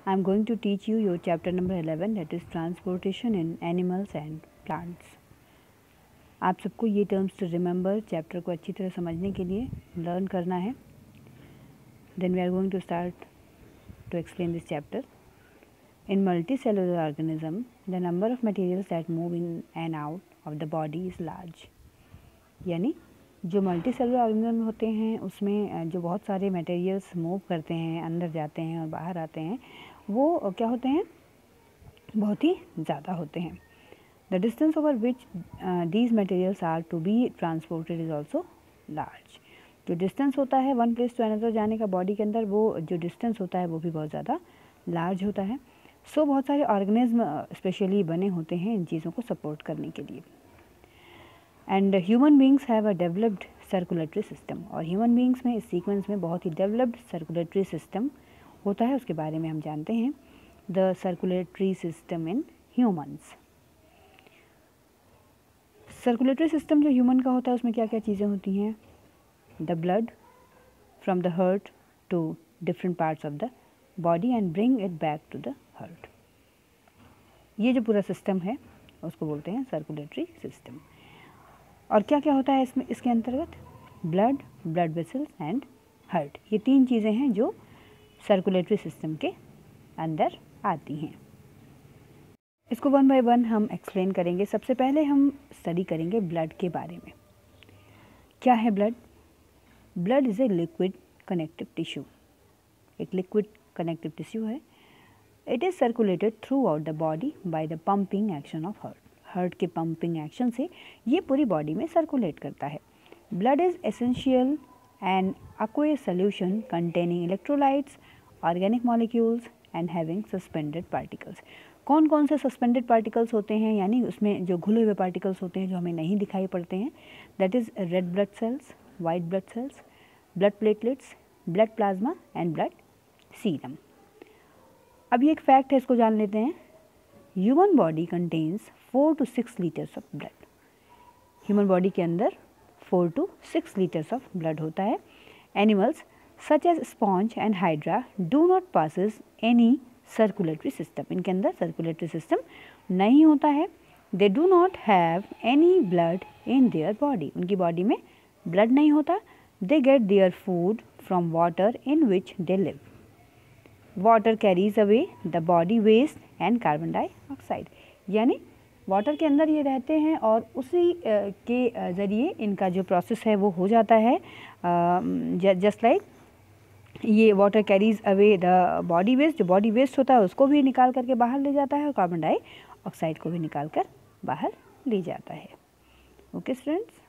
I am going to teach you your chapter number 11, that is transportation in animals and plants. आप सबको ये terms to remember, chapter को अच्छी तरह समझने के लिए लर्न करना है. Then we are going to start to explain this chapter. In multicellular organism, the number of materials that move in and out of the body is large. यानी जो मल्टी सेलुलर ऑर्गेनिज्म होते हैं उसमें जो बहुत सारे मटेरियल्स मूव करते हैं, अंदर जाते हैं और बाहर आते हैं, वो क्या होते हैं, बहुत ही ज़्यादा होते हैं. The distance over which these materials are to be transported is also large. जो डिस्टेंस होता है वन प्लेस टू अनदर जाने का बॉडी के अंदर, वो जो डिस्टेंस होता है वो भी बहुत ज़्यादा लार्ज होता है. सो बहुत सारे ऑर्गेनिज्म स्पेशली बने होते हैं इन चीज़ों को सपोर्ट करने के लिए. And human beings have a developed circulatory system. और ह्यूमन बींग्स में इस सीक्वेंस में बहुत ही डेवलप्ड सर्कुलेटरी सिस्टम होता है, उसके बारे में हम जानते हैं. The circulatory system in humans. Circulatory system जो ह्यूमन का होता है उसमें क्या क्या चीज़ें होती हैं. The blood from the heart to different parts of the body and bring it back to the heart. ये जो पूरा सिस्टम है उसको बोलते हैं सर्कुलेटरी सिस्टम. और क्या क्या होता है इसमें, इसके अंतर्गत blood, blood vessels and heart, ये तीन चीज़ें हैं जो सर्कुलेटरी सिस्टम के अंदर आती हैं. इसको वन बाय वन हम एक्सप्लेन करेंगे. सबसे पहले हम स्टडी करेंगे ब्लड के बारे में. क्या है blood? Blood is a liquid connective tissue. एक लिक्विड कनेक्टिव टिश्यू है. It is circulated through out the body by the pumping action of heart. Heart के पंपिंग एक्शन से ये पूरी बॉडी में सर्कुलेट करता है. Blood is essential and aqueous solution containing electrolytes, organic molecules and having suspended particles. कौन कौन से सस्पेंडेड पार्टिकल्स होते हैं, यानी उसमें जो घुले हुए पार्टिकल्स होते हैं जो हमें नहीं दिखाई पड़ते हैं. That is red blood cells, white blood cells, blood platelets, blood plasma and blood serum. अब ये एक फैक्ट है, इसको जान लेते हैं. Human body contains 4 to 6 litres of blood. Human body के अंदर 4 to 6 लीटर्स ऑफ ब्लड होता है. Animals such as sponge and hydra do not possess any circulatory system. इनके अंदर सर्कुलेटरी सिस्टम नहीं होता है. They do not have any blood in their body. उनकी बॉडी में ब्लड नहीं होता. They get their food from water in which they live. Water carries away the body waste and carbon dioxide. यानी water के अंदर ये रहते हैं और उसी के ज़रिए इनका जो प्रोसेस है वो हो जाता है. जस्ट लाइक ये water carries away the body waste. जो बॉडी वेस्ट होता है उसको भी निकाल करके बाहर ले जाता है और कार्बन डाइऑक्साइड को भी निकाल कर बाहर ले जाता है. ओके स्टूडेंट्स,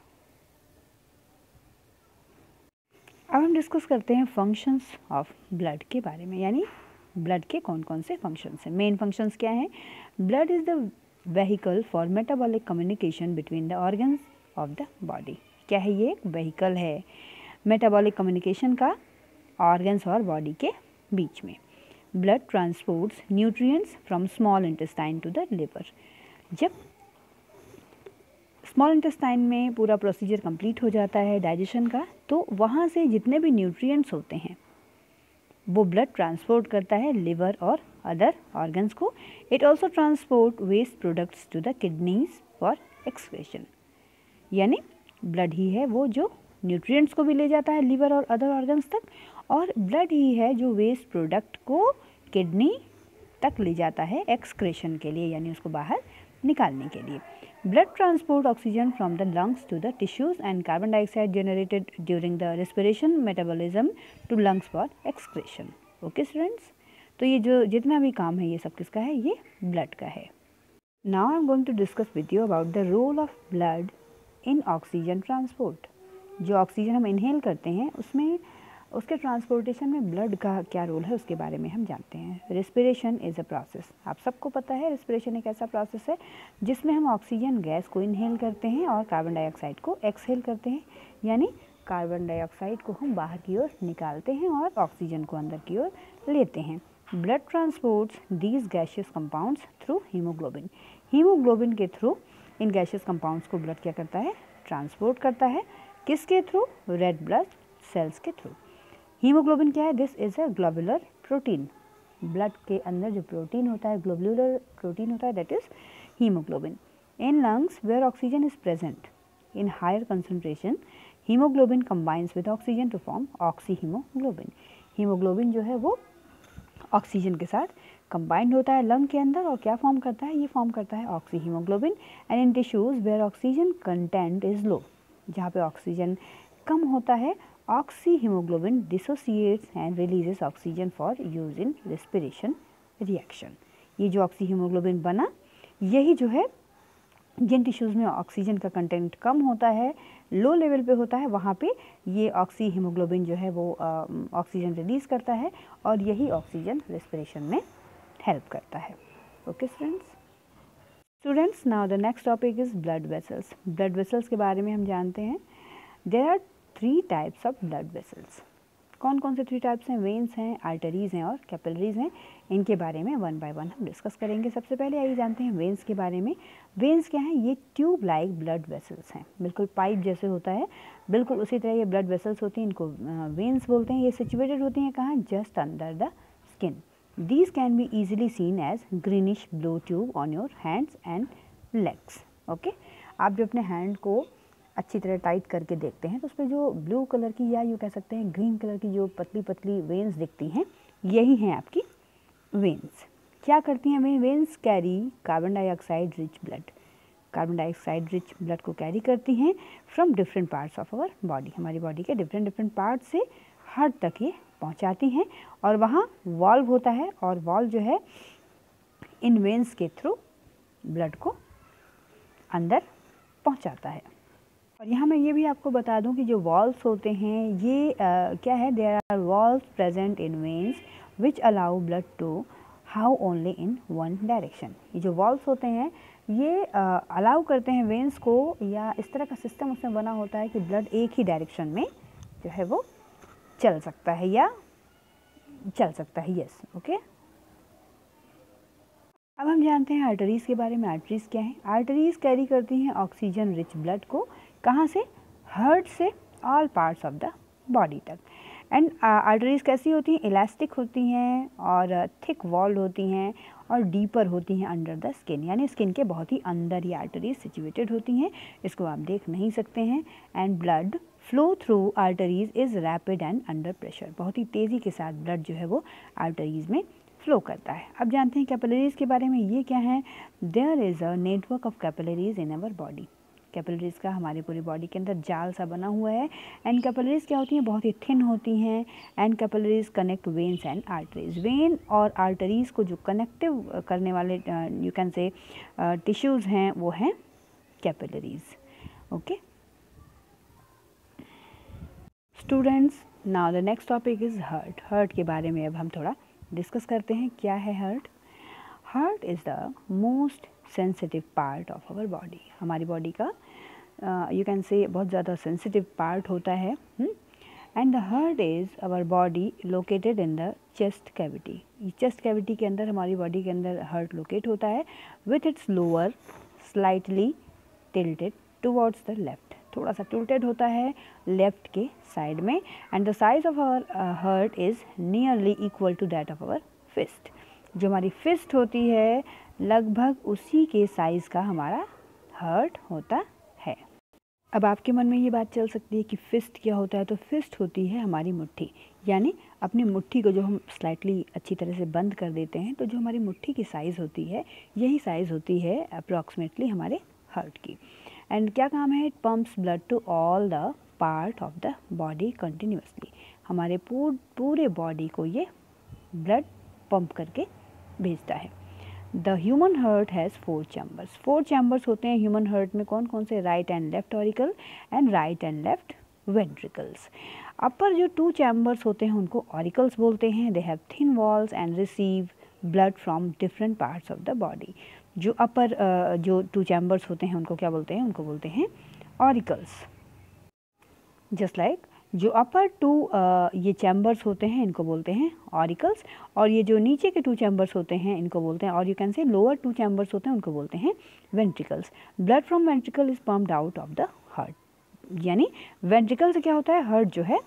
अब हम डिस्कस करते हैं फंक्शंस ऑफ ब्लड के बारे में. यानी ब्लड के कौन कौन से फंक्शंस हैं. मेन फंक्शंस क्या हैं? Blood is the vehicle for metabolic communication between the organs of the body. क्या है? ये एक व्हीकल है मेटाबॉलिक कम्युनिकेशन का ऑर्गन्स और बॉडी के बीच में. Blood transports nutrients from small intestine to the liver. जब स्मॉल इंटेस्टाइन में पूरा प्रोसीजर कंप्लीट हो जाता है डाइजेशन का, तो वहाँ से जितने भी न्यूट्रिएंट्स होते हैं वो ब्लड ट्रांसपोर्ट करता है लिवर और अदर ऑर्गन्स को. It also transport waste products to the kidneys for excretion. यानी ब्लड ही है वो जो न्यूट्रिएंट्स को भी ले जाता है लिवर और अदर ऑर्गन्स तक, और ब्लड ही है जो वेस्ट प्रोडक्ट को किडनी तक ले जाता है एक्सक्रीशन के लिए, यानी उसको बाहर निकालने के लिए. Blood transport oxygen from the lungs to the tissues and carbon dioxide generated during the respiration metabolism to lungs for excretion. Okay students, तो ये जो जितना भी काम है ये सब किसका है? ये ब्लड का है. Now I am going to discuss with you about the role of blood in oxygen transport. जो ऑक्सीजन हम इनहेल करते हैं उसमें उसके ट्रांसपोर्टेशन में ब्लड का क्या रोल है उसके बारे में हम जानते हैं. Respiration is a process. आप सबको पता है रेस्पिरेशन एक ऐसा प्रोसेस है जिसमें हम ऑक्सीजन गैस को इनहेल करते हैं और कार्बन डाइऑक्साइड को एक्सहेल करते हैं. यानी कार्बन डाइऑक्साइड को हम बाहर की ओर निकालते हैं और ऑक्सीजन को अंदर की ओर लेते हैं. Blood transports these gaseous compounds through haemoglobin. Haemoglobin के थ्रू इन गैशियस कंपाउंड्स को ब्लड क्या करता है? ट्रांसपोर्ट करता है. किसके थ्रू? रेड ब्लड सेल्स के थ्रू. हीमोग्लोबिन क्या है? This is a globular protein. Blood के अंदर जो प्रोटीन होता है, ग्लोबुलर प्रोटीन होता है, that is haemoglobin. In lungs where oxygen is present in higher concentration, haemoglobin combines with oxygen to form oxyhaemoglobin. Haemoglobin जो है वो ऑक्सीजन के साथ कंबाइंड होता है लंग के अंदर और क्या फॉर्म करता है, ये फॉर्म करता है oxyhaemoglobin. And in tissues where oxygen content is low, जहाँ पे ऑक्सीजन कम होता है, oxyhaemoglobin dissociates and releases oxygen for use in respiration reaction. ये जो ऑक्सी हीमोग्लोबिन बना, यही जो है जिन टिश्यूज़ में ऑक्सीजन का कंटेंट कम होता है, लो लेवल पे होता है, वहाँ पे ये ऑक्सी हीमोग्लोबिन जो है वो ऑक्सीजन रिलीज़ करता है और यही ऑक्सीजन रेस्पिरेशन में हेल्प करता है. Okay students, now the next topic is blood vessels. Blood vessels के बारे में हम जानते हैं. There are 3 types of blood vessels. कौन कौन से 3 टाइप्स हैं? वेन्स हैं, आर्टरीज़ हैं और कैपिलरीज़ हैं. इनके बारे में वन बाय वन हम डिस्कस करेंगे. सबसे पहले आइए जानते हैं वेन्स के बारे में. वेन्स क्या हैं? ये ट्यूब लाइक ब्लड वेसल्स हैं, बिल्कुल पाइप जैसे होता है, बिल्कुल उसी तरह ये ब्लड वेसल्स होती हैं, इनको वेन्स बोलते हैं. ये सिचुएटेड होती हैं कहाँ? Just under the skin. These can be easily seen as greenish blue tube on your hands and legs. Okay, आप जो अपने हैंड को अच्छी तरह टाइट करके देखते हैं तो उस पर जो ब्लू कलर की या यूँ कह सकते हैं ग्रीन कलर की जो पतली पतली वेन्स दिखती हैं, यही हैं आपकी वेन्स. क्या करती हैं veins? Carry carbon dioxide rich blood. Carbon dioxide rich blood को कैरी करती हैं from different parts of our body. हमारी बॉडी के डिफरेंट पार्ट से हार्ट तक ये पहुंचाती हैं और वहाँ वाल्व होता है और वाल्व जो है इन वेन्स के थ्रू ब्लड को अंदर पहुंचाता है. और यहाँ मैं ये भी आपको बता दूं कि जो वॉल्व्स होते हैं ये क्या है? There are valves present in veins which allow blood to how only in one direction. ये जो वॉल्व्स होते हैं ये अलाउ करते हैं वेन्स को, या इस तरह का सिस्टम उसमें बना होता है कि ब्लड एक ही डायरेक्शन में जो है वो चल सकता है या चल सकता है. Yes, okay. अब हम जानते हैं आर्टरीज़ के बारे में. आर्टरीज़ क्या है? आर्टरीज़ कैरी करती हैं ऑक्सीजन रिच ब्लड को. कहाँ से? हार्ट से all parts of the body तक. एंड आर्टरीज़ कैसी होती हैं? इलास्टिक होती हैं और थिक वॉल्ड होती हैं और डीपर होती हैं अंडर द स्किन, यानी स्किन के बहुत ही अंदर ये आर्टरीज सिचुएटेड होती हैं. इसको आप देख नहीं सकते हैं. And blood flow through arteries is rapid and under pressure. बहुत ही तेज़ी के साथ ब्लड जो है वो आर्टरीज में फ्लो करता है. अब जानते हैं कैपिलरीज़ के बारे में. ये क्या है? There is a network of capillaries in our body. Capillaries का हमारे पूरी बॉडी के अंदर जाल सा बना हुआ है. एंड कैपिलरीज़ क्या होती हैं? बहुत ही थिन होती हैं. And capillaries connect veins and arteries. When और आर्टरीज़ को जो कनेक्टिव करने वाले यू कैन से टिश्यूज़ हैं वो हैं capillaries. Okay students, now the next topic is heart. Heart के बारे में अब हम थोड़ा डिस्कस करते हैं. क्या है heart? Heart is the most sensitive part of our body. हमारी बॉडी का यू कैन से बहुत ज़्यादा सेंसिटिव पार्ट होता है. And the heart is our body located in the chest cavity. Chest cavity के अंदर हमारी बॉडी के अंदर हार्ट लोकेट होता है with its lower slightly tilted towards the left. थोड़ा सा टिल्टेड होता है लेफ्ट के साइड में. And the size of our heart is nearly equal to that of our fist. जो हमारी फिस्ट होती है लगभग उसी के साइज़ का हमारा हार्ट होता है. अब आपके मन में ये बात चल सकती है कि फिस्ट क्या होता है? तो फिस्ट होती है हमारी मुट्ठी, यानी अपनी मुट्ठी को जो हम स्लाइटली अच्छी तरह से बंद कर देते हैं तो जो हमारी मुट्ठी की साइज़ होती है यही साइज़ होती है अप्रॉक्सीमेटली हमारे हार्ट की. एंड क्या काम है? It pumps blood to all the part of the body continuously. हमारे पूरे बॉडी को ये ब्लड पंप करके भेजता है. The human heart has 4 chambers. 4 chambers होते हैं ह्यूमन हार्ट में. कौन कौन से? Right and left auricle and right and left ventricles. Upper जो 2 चैम्बर्स होते हैं उनको ऑरिकल्स बोलते हैं. They have thin walls and receive blood from different parts of the body. जो अपर जो 2 चैम्बर्स होते हैं उनको क्या बोलते हैं? उनको बोलते हैं ऑरिकल्स. जस्ट लाइक जो अपर 2 ये चैम्बर्स होते हैं इनको बोलते हैं ऑरिकल्स, और ये जो नीचे के 2 चैम्बर्स होते हैं इनको बोलते हैं, और यू कैन से लोअर 2 चैम्बर्स होते हैं उनको बोलते हैं ventricles. Blood from ventricle is pumped out of the heart. यानी वेंट्रिकल से क्या होता है? हार्ट जो है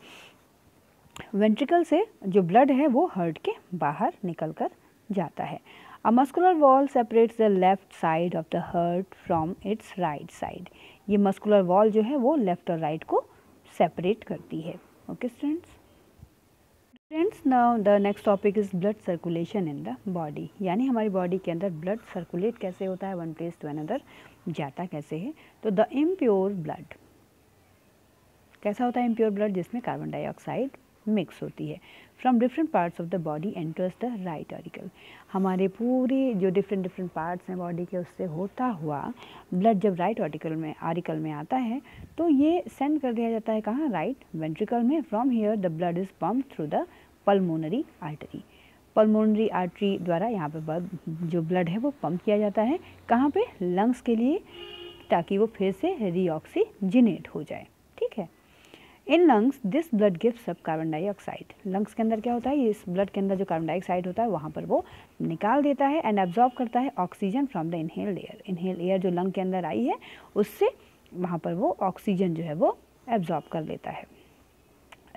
वेंट्रिकल से जो ब्लड है वो हार्ट के बाहर निकल कर जाता है। A muscular wall separates the left side of the heart from its right side. ये मस्कुलर वॉल जो है वो लेफ्ट और राइट को सेपरेट करती है। Okay students, now the next topic is blood circulation in the body, यानी हमारी बॉडी के अंदर ब्लड सर्कुलेट कैसे होता है, वन प्लेस टू अनदर जाता कैसे है। तो द इम्प्योर ब्लड कैसा होता है, इम्प्योर ब्लड जिसमें कार्बन डाइऑक्साइड मिक्स होती है, from different parts of the body enters the right auricle. हमारे पूरे जो डिफरेंट पार्ट्स हैं बॉडी के उससे होता हुआ ब्लड जब राइट आरिकल में आता है तो ये सेंड कर दिया जाता है कहाँ, राइट वेंट्रिकल में। From here the blood is pump through the pulmonary artery. Pulmonary artery द्वारा यहाँ पे जो ब्लड है वो पंप किया जाता है कहाँ पे, लंग्स के लिए, ताकि वो फिर से रीऑक्सीजनेट हो जाए। ठीक है। In lungs this blood gives up carbon dioxide. Lungs के अंदर क्या होता है, इस ब्लड के अंदर जो कार्बन डाइऑक्साइड होता है वहाँ पर वो निकाल देता है एंड एब्जॉर्ब करता है oxygen from the inhaled air. Inhaled air जो लंग के अंदर आई है उससे वहाँ पर वो ऑक्सीजन जो है वो एब्जॉर्ब कर लेता है।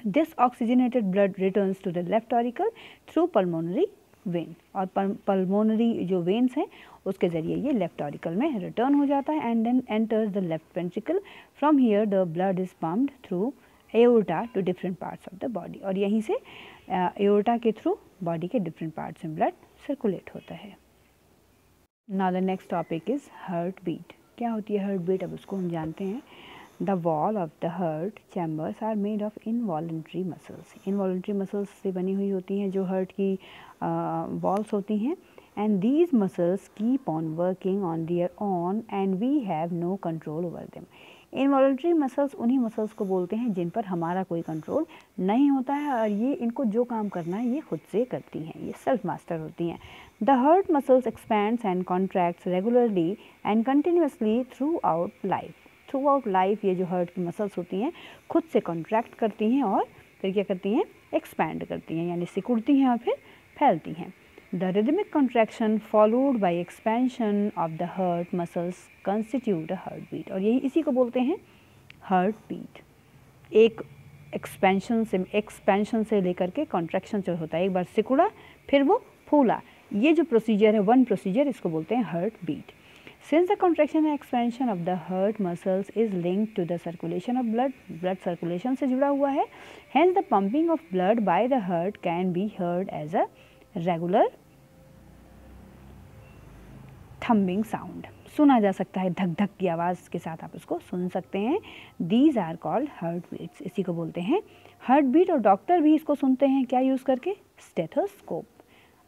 This oxygenated blood returns to the left auricle through pulmonary vein, और पल्मोनरी जो वेन्स हैं उसके ज़रिए ये लेफ्ट ऑरिकल में रिटर्न हो जाता है and then enters the left ventricle. From here the blood is pumped through aorta to different parts of the body, और यहीं से एओर्टा के थ्रू बॉडी के डिफरेंट पार्ट्स में ब्लड सर्कुलेट होता है। Now the next topic is heart beat. क्या होती है हार्ट बीट, अब उसको हम जानते हैं। The wall of the heart chambers are made of involuntary muscles. Involuntary muscles से बनी हुई होती हैं जो हार्ट की वॉल्स होती हैं, and these muscles keep on working on their own and we have no control over them. Involuntary muscles उन्हीं मसल्स को बोलते हैं जिन पर हमारा कोई कंट्रोल नहीं होता है, और ये इनको जो काम करना है ये खुद से करती हैं, ये सेल्फ मास्टर होती हैं। The heart muscles expands and contracts regularly and continuously through out life. ये जो हार्ट की मसल्स होती हैं खुद से कॉन्ट्रैक्ट करती हैं और फिर क्या करती हैं, एक्सपैंड करती हैं, यानी सिकुड़ती हैं और फिर फैलती हैं। The rhythmic contraction followed by expansion of the heart muscles constitute a heartbeat, और यही इसी को बोलते हैं हार्ट बीट। एक एक्सपेंशन से लेकर के कॉन्ट्रैक्शन जो होता है, एक बार सिकुड़ा फिर वो फूला, ये जो प्रोसीजर है वन प्रोसीजर, इसको बोलते हैं heart beat. Since the contraction and expansion of the heart muscles is linked to the circulation of blood, blood circulation से जुड़ा हुआ है, hence the pumping of blood by the heart can be heard as a regular thumping sound. सुना जा सकता है, धक धक की आवाज़ के साथ आप उसको सुन सकते हैं। These are called heart beats, इसी को बोलते हैं हार्ट बीट। और डॉक्टर भी इसको सुनते हैं क्या यूज़ करके, स्टेथोस्कोप।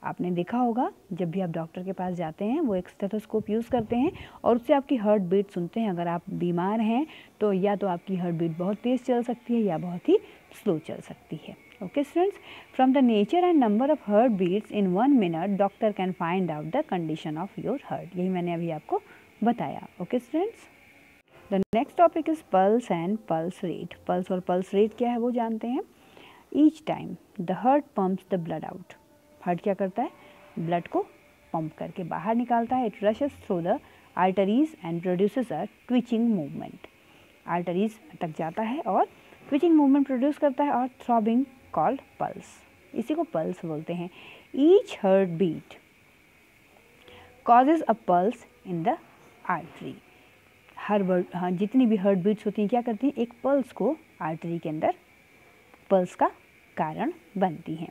आपने देखा होगा जब भी आप डॉक्टर के पास जाते हैं वो एक स्टेथोस्कोप यूज़ करते हैं और उससे आपकी हार्ट बीट सुनते हैं। अगर आप बीमार हैं तो या तो आपकी हार्ट बीट बहुत तेज़ चल सकती है या बहुत ही स्लो चल सकती है। Okay students, from the nature and number of heartbeats in 1 minute, doctor can find out the condition of your heart. यही मैंने अभी आपको बताया। Okay students, the next topic is pulse and pulse rate. Pulse और pulse rate क्या है वो जानते हैं। Each time the heart pumps the blood out. Heart क्या करता है, ब्लड को पंप करके बाहर निकालता है। It rushes through the arteries and produces a twitching movement. Arteries तक जाता है और ट्विचिंग मूवमेंट प्रोड्यूस करता है और थ्रॉबिंग कॉल्ड पल्स, इसी को पल्स बोलते हैं। Each heart beat causes a pulse in the artery. जितनी भी हार्ट बीट्स होती हैं क्या करती हैं, एक पल्स को आर्टरी के अंदर पल्स का कारण बनती हैं।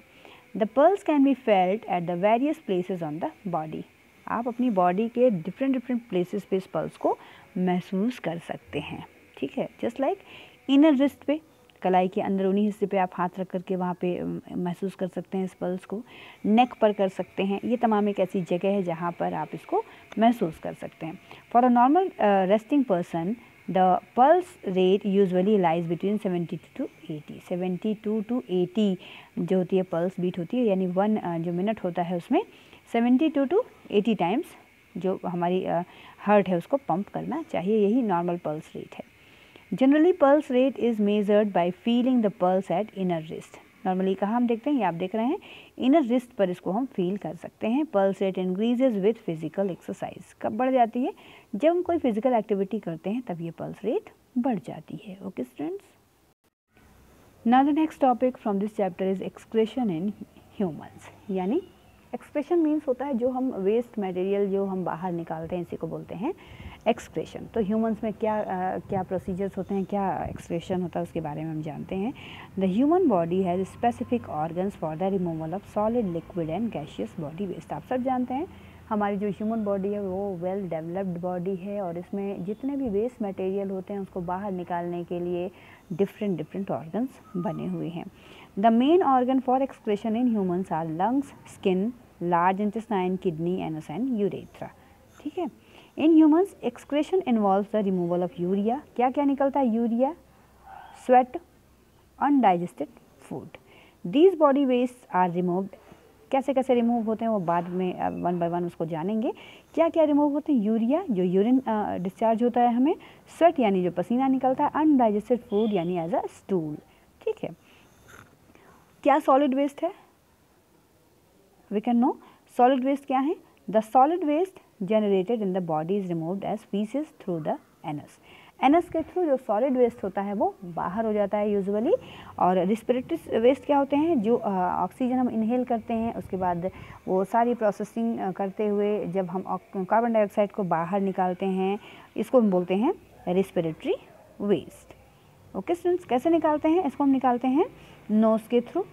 The pulse can be felt at the various places on the body. आप अपनी बॉडी के डिफरेंट प्लेसेस पे इस पल्स को महसूस कर सकते हैं। ठीक है, जस्ट लाइक इनर रिस्ट पे, कलाई के अंदरूनी हिस्से पे आप हाथ रख करके वहाँ पे महसूस कर सकते हैं इस पल्स को। नेक पर कर सकते हैं, ये तमाम एक ऐसी जगह है जहाँ पर आप इसको महसूस कर सकते हैं। For a normal resting person the pulse rate usually lies between 72 to 80। 72 to 80 जो होती है पल्स बीट होती है, यानी 1 जो मिनट होता है उसमें 72 to 80 टाइम्स जो हमारी हार्ट है उसको पंप करना चाहिए, यही नॉर्मल पल्स रेट है। Generally pulse rate is measured by feeling the pulse eight inner wrist. Normally कहाँ हम देखते हैं, ये आप देख रहे हैं इनर रिस्ट पर इसको हम फील कर सकते हैं। Pulse rate increases with physical exercise. कब बढ़ जाती है, जब हम कोई फिजिकल एक्टिविटी करते हैं तब ये पल्स रेट बढ़ जाती है। Okay students, now the next topic from this chapter is excretion in humans. यानी एक्सक्रेशन मीन्स होता है जो हम वेस्ट मटेरियल जो हम बाहर निकालते हैं, इसी को बोलते हैं एक्सक्रेशन। तो ह्यूमंस में क्या प्रोसीजर्स होते हैं, क्या एक्सक्रेशन होता है, उसके बारे में हम जानते हैं। The human body has specific organs for the removal of solid, liquid and gaseous body waste. आप सब जानते हैं हमारी जो ह्यूमन बॉडी है वो वेल डेवलप्ड बॉडी है और इसमें जितने भी वेस्ट मटेरियल होते हैं उसको बाहर निकालने के लिए डिफरेंट ऑर्गन्स बने हुए हैं। The main organ for excretion in humans are lungs, skin, large intestine, kidney, anus and urethra. ठीक है। In humans excretion involves the removal of urea. क्या क्या निकलता है? Urea, sweat, undigested food. These body waste are removed. कैसे कैसे remove होते हैं वो बाद में वन बाय वन उसको जानेंगे। क्या क्या रिमूव होते हैं? यूरिया जो यूरिन डिस्चार्ज होता है हमें, स्वेट यानी जो पसीना निकलता है, अनडाइजेस्टेड फूड यानी एज अ स्टूल। ठीक है। क्या सॉलिड वेस्ट है? We can know solid waste क्या है? The solid waste generated in the body is removed as faeces through the anus. Anus के थ्रू जो सॉलिड वेस्ट होता है वो बाहर हो जाता है यूजुअली। और रिस्पिरेटरी वेस्ट क्या होते हैं? जो ऑक्सीजन हम इनहेल करते हैं उसके बाद वो सारी प्रोसेसिंग करते हुए जब हम कार्बन डाइऑक्साइड को बाहर निकालते हैं, इसको हम बोलते हैं रिस्पिरेटरी वेस्ट। ओके स्टूडेंट्स, कैसे निकालते हैं? इसको हम निकालते हैं नोज के थ्रू।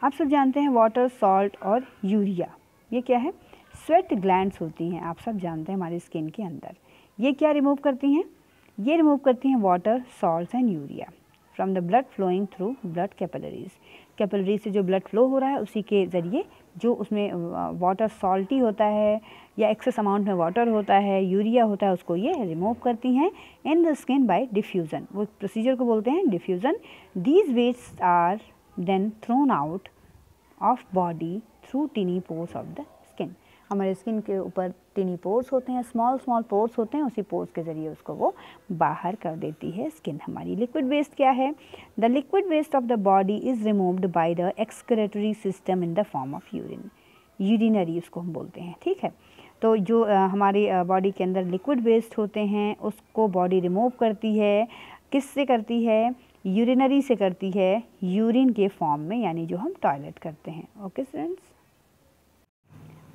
आप सब जानते हैं वाटर, सॉल्ट और यूरिया, ये क्या है? स्वेट ग्लैंड्स होती हैं, आप सब जानते हैं हमारी स्किन के अंदर। ये क्या रिमूव करती हैं? ये रिमूव करती हैं water, salt and urea from the blood flowing through blood capillaries. Capillary से जो ब्लड फ्लो हो रहा है उसी के ज़रिए जो उसमें वाटर सॉल्टी होता है या एक्सेस अमाउंट में वाटर होता है, यूरिया होता है, उसको ये रिमूव करती हैं in the skin by diffusion. वो प्रोसीजर को बोलते हैं diffusion. These waste are then thrown out of body through tiny pores of the skin. हमारे स्किन के ऊपर टिनी पोर्स होते हैं, स्मॉल पोर्स होते हैं, उसी पोर्स के ज़रिए उसको वो बाहर कर देती है स्किन हमारी। लिक्विड वेस्ट क्या है? The liquid waste of the body is removed by the excretory system in the form of urine. Urinary उसको हम बोलते हैं। ठीक है। तो जो हमारी बॉडी के अंदर लिक्विड वेस्ट होते हैं उसको बॉडी रिमूव करती है। किससे करती है? यूरिनरी से करती है, यूरिन के फॉर्म में, यानी जो हम टॉयलेट करते हैं। Okay students,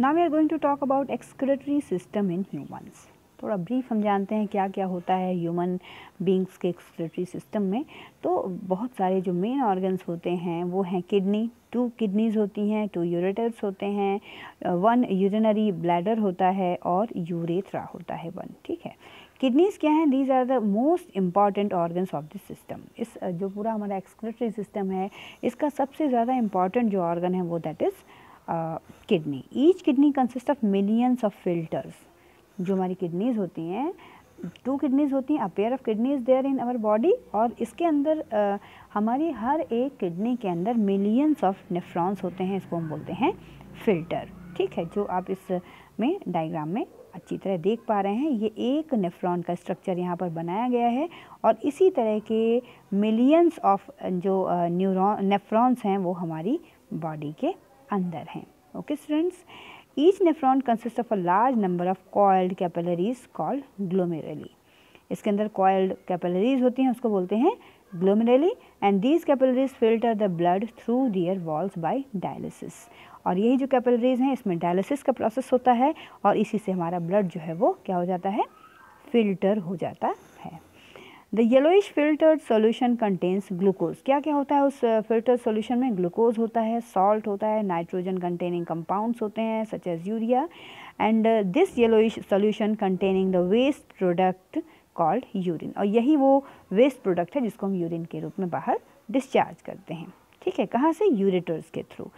now we are going to talk about excretory system in humans. थोड़ा ब्रीफ हम जानते हैं क्या क्या होता है ह्यूमन बींग्स के एक्सक्रेटरी सिस्टम में। तो बहुत सारे जो मेन ऑर्गन्स होते हैं वो हैं किडनी, 2 किडनीज़ होती हैं, 2 यूरेटर्स होते हैं, 1 यूरिनरी ब्लैडर होता है और यूरेथ्रा होता है 1। ठीक है। किडनीज़ क्या हैं? These are the most important organs of this system. इस जो पूरा हमारा एक्सक्रेटरी सिस्टम है इसका सबसे ज़्यादा इम्पॉर्टेंट जो ऑर्गन है वो that is kidney. Each kidney consist of millions of filters. जो हमारी किडनीज़ होती हैं, 2 किडनीज़ होती हैं, a pair of kidneys there in our body, और इसके अंदर हमारी हर एक किडनी के अंदर मिलियंस ऑफ नेफ्रॉन्स होते हैं, इसको हम बोलते हैं फिल्टर। ठीक है। जो आप इसमें डायग्राम में अच्छी तरह देख पा रहे हैं, ये एक नेफ्रॉन का स्ट्रक्चर यहाँ पर बनाया गया है और इसी तरह के मिलियंस ऑफ जो नेफ्रॉन्स हैं वो हमारी बॉडी के अंदर हैं। Okay students, each nephron consist of a large number of coiled capillaries called glomeruli. इसके अंदर कॉइल्ड कैपिलरीज होती हैं, उसको बोलते हैं glomeruli, and these capillaries filter the blood through their walls bye dialysis. और यही जो कैपिलरीज हैं इसमें डायलिसिस का प्रोसेस होता है और इसी से हमारा ब्लड जो है वो क्या हो जाता है? फिल्टर हो जाता है। The yellowish filtered solution contains glucose. क्या क्या होता है उस फिल्टर सोल्यूशन में? ग्लूकोज होता है, सॉल्ट होता है, नाइट्रोजन कंटेनिंग कंपाउंड्स होते हैं such as urea, and this yellowish solution containing the waste product called urine. और यही वो वेस्ट प्रोडक्ट है जिसको हम यूरिन के रूप में बाहर डिस्चार्ज करते हैं। ठीक है। कहाँ से? यूरेटर्स के through,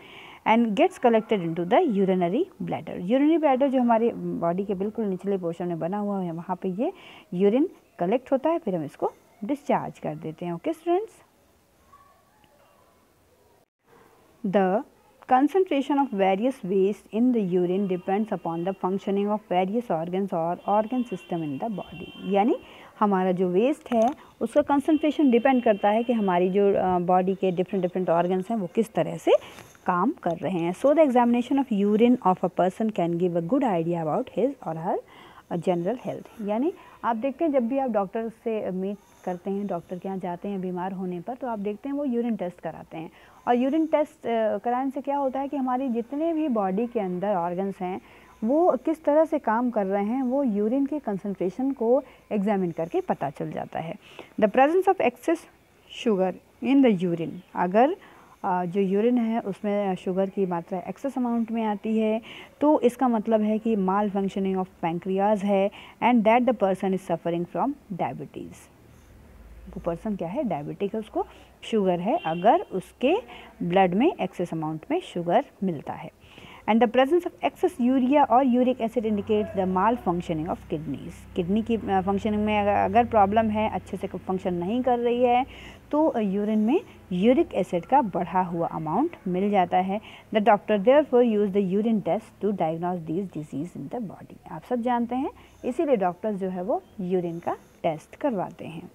and gets collected into the urinary bladder. Urinary bladder जो हमारी बॉडी के बिल्कुल निचले पोर्शन में बना हुआ है, वहाँ पे ये यूरिन कलेक्ट होता है, फिर हम इसको डिस्चार्ज कर देते हैं। Okay students, the concentration of various waste in the urine depends upon the functioning of various organs or organ system in the body। यानी हमारा जो वेस्ट है उसका कंसंट्रेशन डिपेंड करता है कि हमारी जो बॉडी के डिफरेंट ऑर्गन्स हैं वो किस तरह से काम कर रहे हैं। So the examination of urine of a person can give a good idea about his और हर जनरल हेल्थ। यानी आप देखते हैं जब भी आप डॉक्टर से मीट करते हैं, डॉक्टर के यहाँ जाते हैं बीमार होने पर, तो आप देखते हैं वो यूरिन टेस्ट कराते हैं। और यूरिन टेस्ट कराने से क्या होता है कि हमारी जितने भी बॉडी के अंदर ऑर्गन्स हैं वो किस तरह से काम कर रहे हैं वो यूरिन के कंसंट्रेशन को एग्जामिन करके पता चल जाता है। The presence of excess sugar in the urine, अगर जो यूरिन है उसमें शुगर की मात्रा एक्सेस अमाउंट में आती है तो इसका मतलब है कि माल फंक्शनिंग ऑफ पैंक्रियाज है and that the person is suffering from diabetes. वो पर्सन क्या है, डायबिटिक है, उसको शुगर है अगर उसके ब्लड में एक्सेस अमाउंट में शुगर मिलता है। And the presence of excess urea और uric acid indicates the malfunctioning of kidneys. Kidney की फंक्शनिंग में अगर प्रॉब्लम है, अच्छे से फंक्शन नहीं कर रही है, तो यूरिन में यूरिक एसिड का बढ़ा हुआ अमाउंट मिल जाता है। The doctor therefore use the urine test to diagnose this disease in the body. आप सब जानते हैं, इसीलिए डॉक्टर्स जो है वो यूरिन का टेस्ट करवाते हैं।